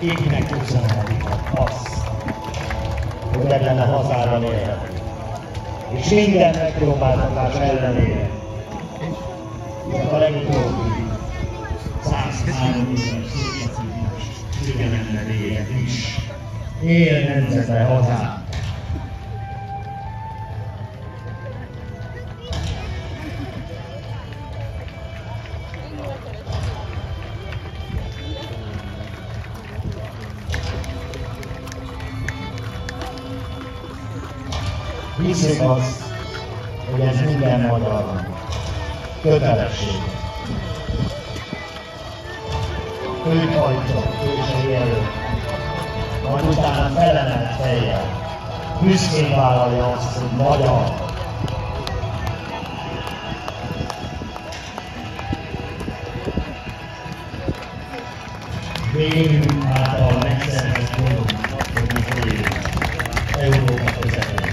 Éginek köszönhetik azt, hogy ebben a hazában élhet. És minden megpróbáltatás ellenére, a legutóbbi 103 éves figyelemre is él nemzete hazán. Hiszük azt, hogy ez minden magyarnak kötelesség. Őt hajtja ősei előtt, majd utána felemelt fejjel, büszkén vállalja azt, hogy magyar. Végünk által megszerzett módon, hogy mi élünk Európa közepén.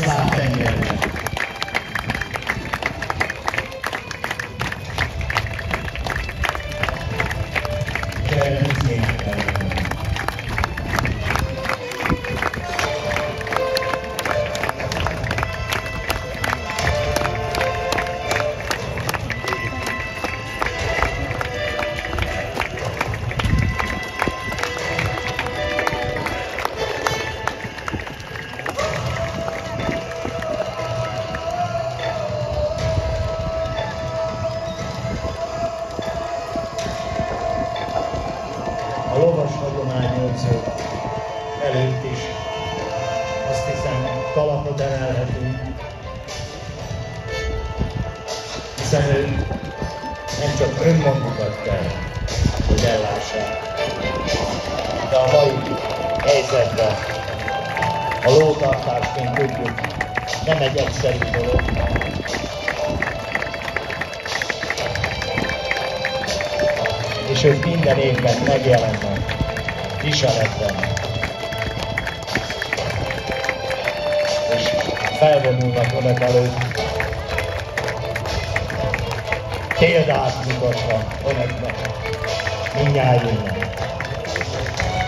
Szálltengerben. És erre büszkének kell lenni. A lovas hagyományőrzők előtt is azt hiszem kalapot emelhetünk, hiszen ők nem csak önmagukat kell, hogy ellássák, de a mai helyzetben a lótartásként tudjuk, nem egy egyszerű dolog. És ők minden évben megjelennek viseletben, és felvonulnak önök előtt, példát mutatva önöknek, mindnyájunknak.